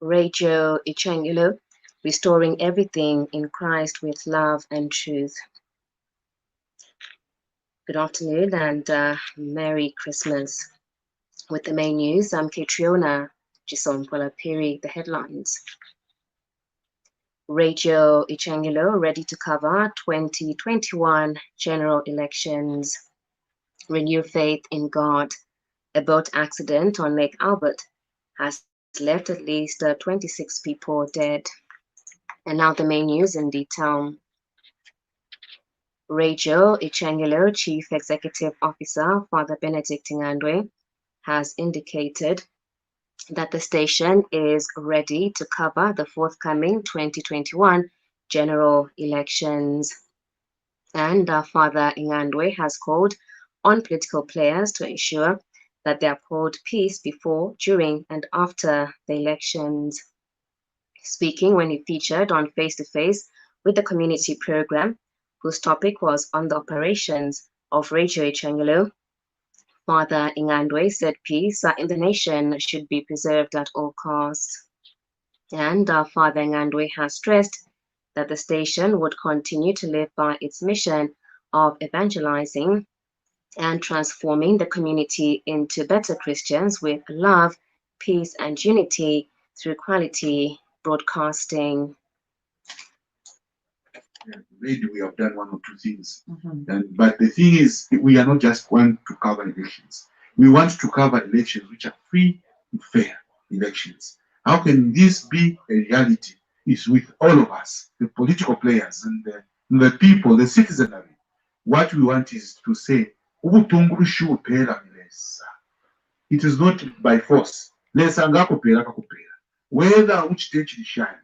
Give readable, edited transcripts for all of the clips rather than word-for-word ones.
Rachel Ichengulo, restoring everything in Christ with love and truth. Good afternoon and Merry Christmas. With the main news, I'm Catriona Chisompola Piri, the headlines. Rachel Ichengulo ready to cover 2021 general elections. Renew faith in God. A boat accident on Lake Albert has left at least 26 people dead. And now the main news in detail. Rachel Ichengulo, Chief Executive Officer, Father Benedict Ingandwe, has indicated that the station is ready to cover the forthcoming 2021 general elections. And Father Ingandwe has called on political players to ensure that they uphold peace before, during, and after the elections. Speaking when he featured on Face to Face with the community program, whose topic was on the operations of Rachel Ichengulo, Father Ingandwe said peace in the nation should be preserved at all costs. And Father Ingandwe has stressed that the station would continue to live by its mission of evangelizing and transforming the community into better Christians with love, peace, and unity through quality broadcasting. Maybe we have done one or two things. But the thing is, we are not just going to cover elections. We want to cover elections which are free and fair elections. How can this be a reality? It's with all of us, the political players and the people, the citizenry. What we want is to say, it is not by force. Whether which stage is shine,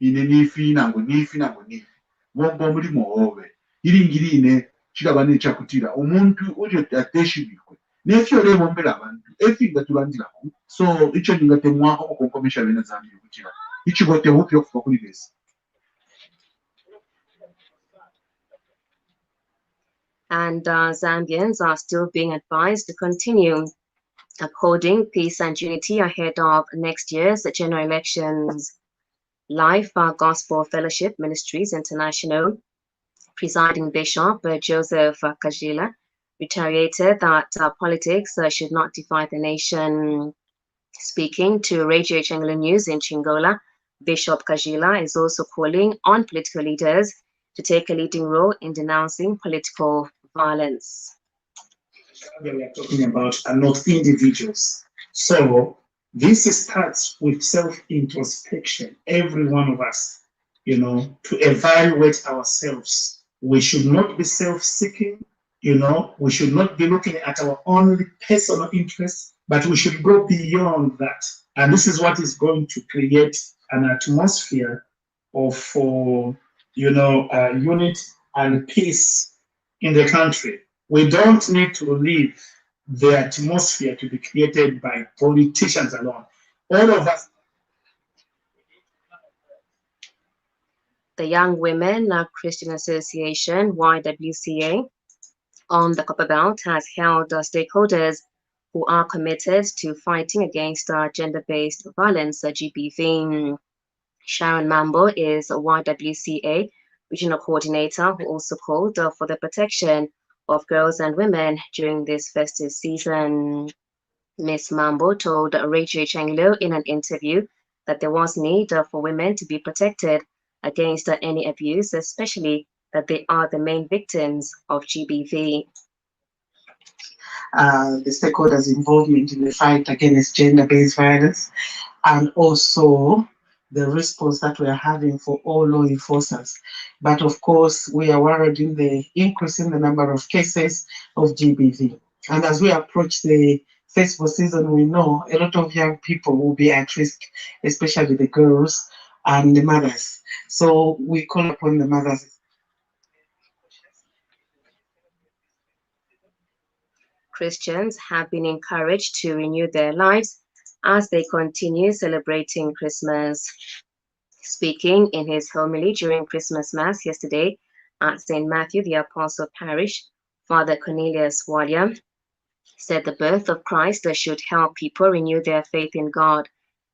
ine nifi nango nifi nango nifi bombo mulimo owe iringiri ine chikabane chakutira omuntu uje ateshibikwe nefyo lebo mbera abantu efinga tulandira so icho ndingatemwa okukomesha bene zambi kutira ichigote hupyo kufa kuri bese. And Zambians are still being advised to continue upholding peace and unity ahead of next year's general elections. Life Gospel Fellowship Ministries International presiding Bishop Joseph Kajila reiterated that politics should not divide the nation. Speaking to Radio Ichengulo News in Chingola, Bishop Kajila is also calling on political leaders to take a leading role in denouncing political violence. We are talking about are not individuals. So this starts with self-introspection, every one of us, to evaluate ourselves. We should not be self-seeking, we should not be looking at our own personal interests, but we should go beyond that. And this is what is going to create an atmosphere of, unity and peace in the country. We don't need to leave the atmosphere to be created by politicians alone. All of us. The Young Women Christian Association, YWCA, on the Copperbelt has held stakeholders who are committed to fighting against gender-based violence, GBV. Sharon Mambo is a YWCA regional coordinator who also called for the protection of girls and women during this festive season. Ms. Mambo told Radio Ichengulo in an interview that there was need for women to be protected against any abuse, especially that they are the main victims of GBV. The stakeholders' involvement in the fight against gender-based violence, and also the response that we are having for all law enforcers. But of course, we are worried in the increase in the number of cases of GBV. And as we approach the festival season, we know a lot of young people will be at risk, especially the girls and the mothers. So we call upon the mothers. Christians have been encouraged to renew their lives as they continue celebrating Christmas. Speaking in his homily during Christmas Mass yesterday at St. Matthew the Apostle Parish, Father Cornelius Walia said the birth of Christ should help people renew their faith in God.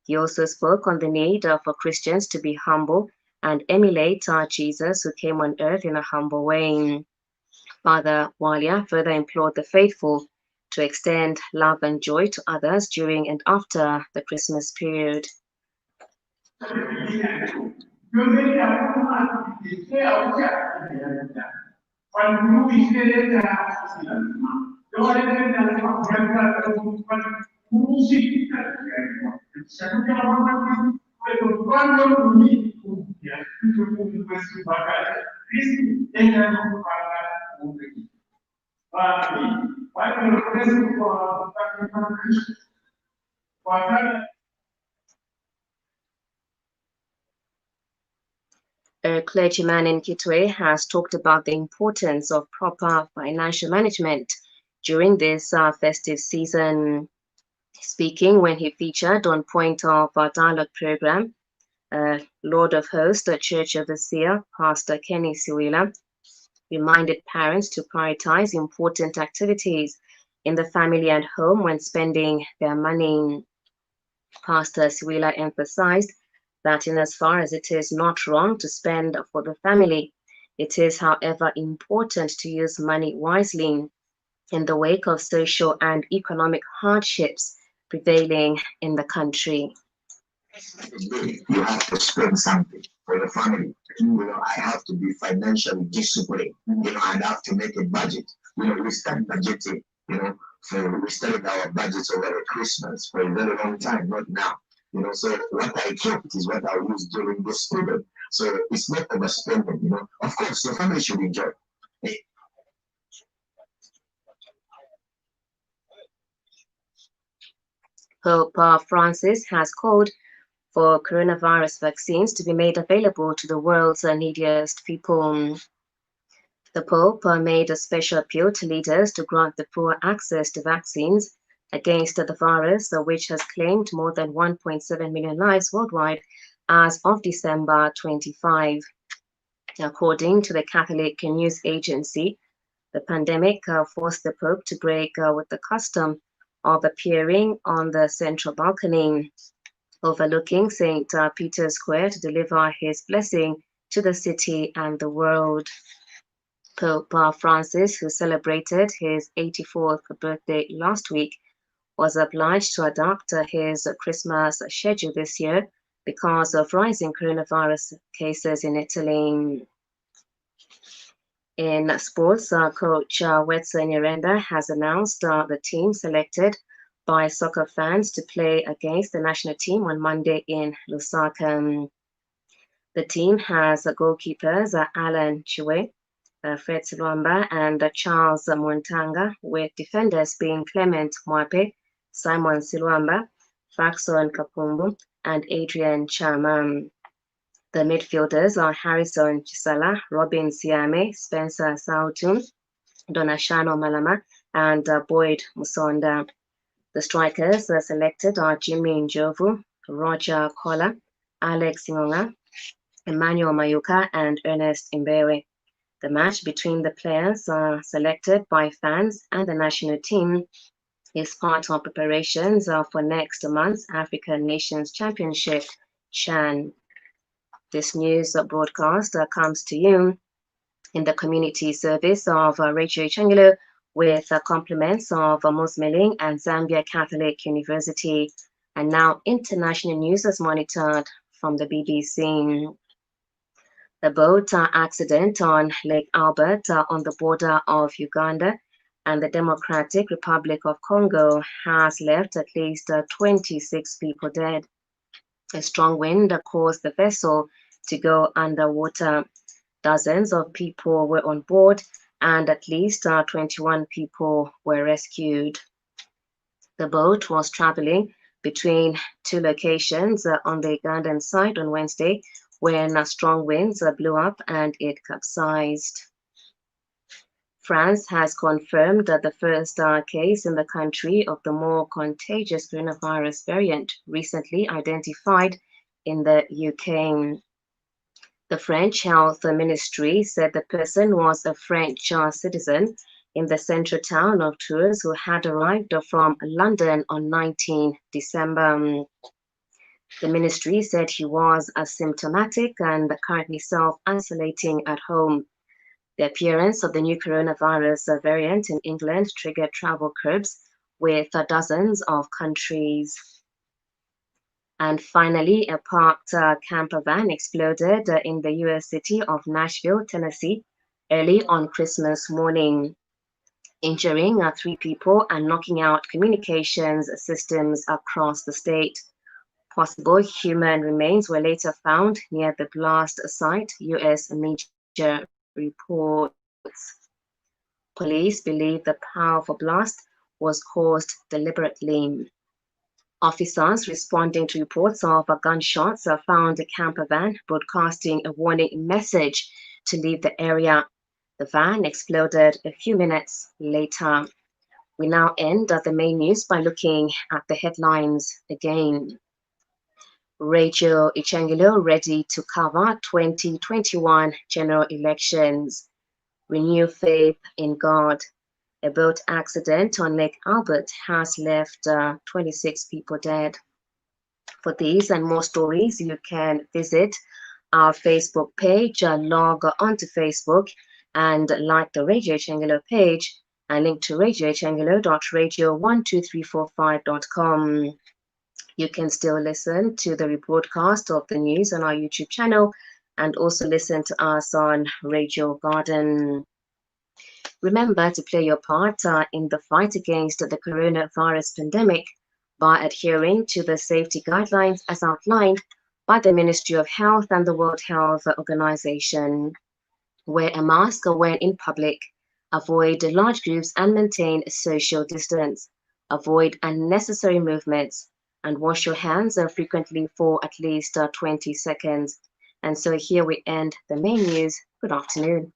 He also spoke on the need for Christians to be humble and emulate our Jesus, who came on earth in a humble way. Father Walia further implored the faithful to extend love and joy to others during and after the Christmas period. A clergyman in Kitwe has talked about the importance of proper financial management during this festive season. Speaking when he featured on Point of Dialogue program, Lord of Hosts, the Church of the Seer, Pastor Kenny Siwila, reminded parents to prioritize important activities in the family and home when spending their money. Pastor Siwila emphasized that in as far as it is not wrong to spend for the family, it is, however, important to use money wisely in the wake of social and economic hardships prevailing in the country. You have to spend something for the family. I have to be financially disciplined. I have to make a budget. We start budgeting, so we started our budgets over the Christmas for a very long time, not now. So what I kept is what I use during this period. So it's not overspending, Of course, your family should enjoy. Pope Francis has called for coronavirus vaccines to be made available to the world's neediest people. The Pope made a special appeal to leaders to grant the poor access to vaccines against the virus, which has claimed more than 1.7 million lives worldwide as of December 25. According to the Catholic news agency, the pandemic forced the Pope to break with the custom of appearing on the central balcony overlooking St. Peter's Square to deliver his blessing to the city and the world. Pope Francis, who celebrated his 84th birthday last week, was obliged to adapt his Christmas schedule this year because of rising coronavirus cases in Italy. In sports, coach Wetzel Nyirenda has announced the team selected by soccer fans to play against the national team on Monday in Lusaka. The team has goalkeepers Alan Chiwe, Fred Silwamba, and Charles Montanga, with defenders being Clement Mwape, Simon Silwamba, Faxon Kapumbu, and Adrian Chama. The midfielders are Harrison Chisala, Robin Siame, Spencer Sautu, Donashano Malama, and Boyd Musonda. The strikers selected are Jimmy Njovu, Roger Kola, Alex Ngonga, Emmanuel Mayuka, and Ernest Imbewe. The match between the players selected by fans and the national team is part of preparations for next month's African Nations Championship, CHAN. This news broadcast comes to you in the community service of Radio Changelo with compliments of Mosmeling and Zambia Catholic University. And now international news is monitored from the BBC. The boat accident on Lake Albert on the border of Uganda and the Democratic Republic of Congo has left at least 26 people dead. A strong wind caused the vessel to go underwater. Dozens of people were on board and at least 21 people were rescued. The boat was traveling between two locations on the Ugandan side on Wednesday when strong winds blew up and it capsized. France has confirmed that the first case in the country of the more contagious coronavirus variant recently identified in the UK. The French Health Ministry said the person was a French citizen in the central town of Tours who had arrived from London on 19 December. The ministry said he was asymptomatic and currently self-isolating at home. The appearance of the new coronavirus variant in England triggered travel curbs with dozens of countries. And finally, a parked camper van exploded in the US city of Nashville, Tennessee, early on Christmas morning, injuring 3 people and knocking out communications systems across the state. Possible human remains were later found near the blast site, US media reports. Police believe the powerful blast was caused deliberately. Officers responding to reports of gunshots found a camper van broadcasting a warning message to leave the area. The van exploded a few minutes later. We now end the main news by looking at the headlines again. Rachel Ichengilo ready to cover 2021 general elections. Renew faith in God. A boat accident on Lake Albert has left 26 people dead. For these and more stories, you can visit our Facebook page, log onto Facebook and like the Radio Ichengilo page and link to radioichengilo.radio12345.com. You can still listen to the rebroadcast of the news on our YouTube channel and also listen to us on Radio Garden. Remember to play your part in the fight against the coronavirus pandemic by adhering to the safety guidelines as outlined by the Ministry of Health and the World Health Organization. Wear a mask when in public. Avoid large groups and maintain social distance. Avoid unnecessary movements and wash your hands frequently for at least 20 seconds. And so here we end the main news. Good afternoon.